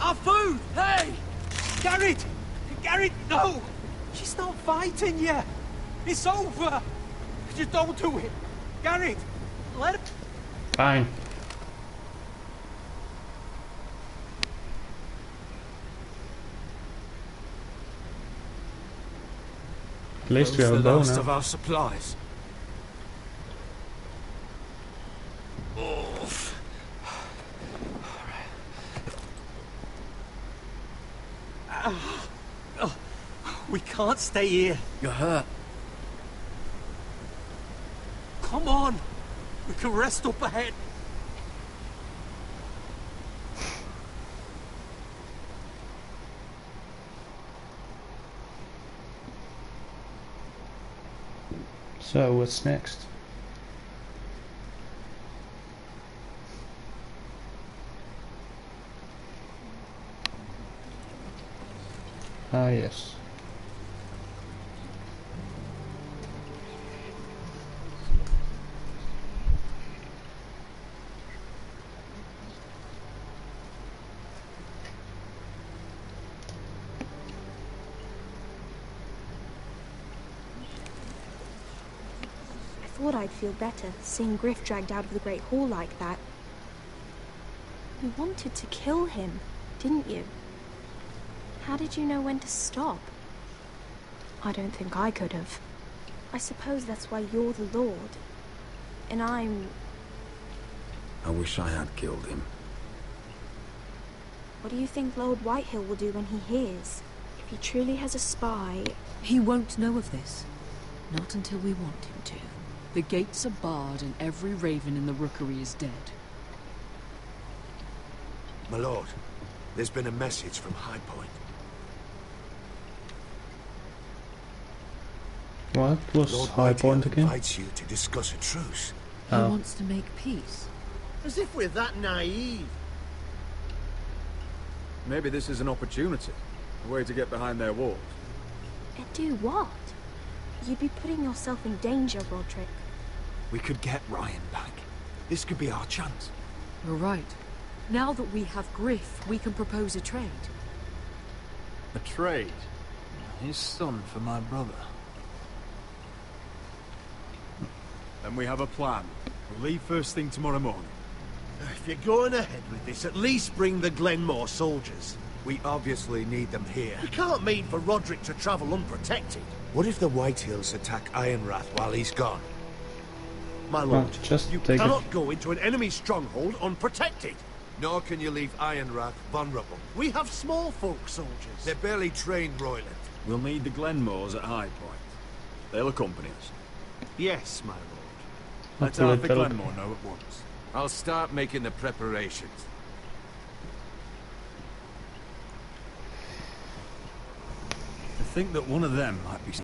Our food! Hey! Garrett! Garrett, no! She's not fighting yet! It's over! Just don't do it! Garrett! Let her... Fine. At least we have a bow last now. of our supplies. We can't stay here. You're hurt. Come on! We can rest up ahead. So what's next? Ah yes. I thought I'd feel better seeing Griff dragged out of the Great Hall like that. You wanted to kill him, didn't you? How did you know when to stop? I don't think I could have. I suppose that's why you're the Lord. And I'm... I wish I had killed him. What do you think Lord Whitehill will do when he hears? If he truly has a spy... He won't know of this. Not until we want him to. The gates are barred and every raven in the rookery is dead. My lord, there's been a message from High Point. What was Lord High Point Whitehill again? invites you to discuss a truce. He Oh. wants to make peace. As if we're that naive. Maybe this is an opportunity. A way to get behind their walls. Do what? You'd be putting yourself in danger, Roderick. We could get Ryan back. This could be our chance. You're right. Now that we have Griff, we can propose a trade. A trade? His son for my brother. Then we have a plan. We'll leave first thing tomorrow morning. If you're going ahead with this, at least bring the Glenmore soldiers. We obviously need them here. We can't mean for Roderick to travel unprotected. What if the Whitehills attack Ironrath while he's gone? My lord, just you take cannot go into an enemy stronghold unprotected. Nor can you leave Ironrath vulnerable. We have small folk soldiers. They're barely trained, Royland. We'll need the Glenmores at High Point. They'll accompany us. Yes, my lord. Let Arthur Glenmore know at once. I'll start making the preparations. I think that one of them might be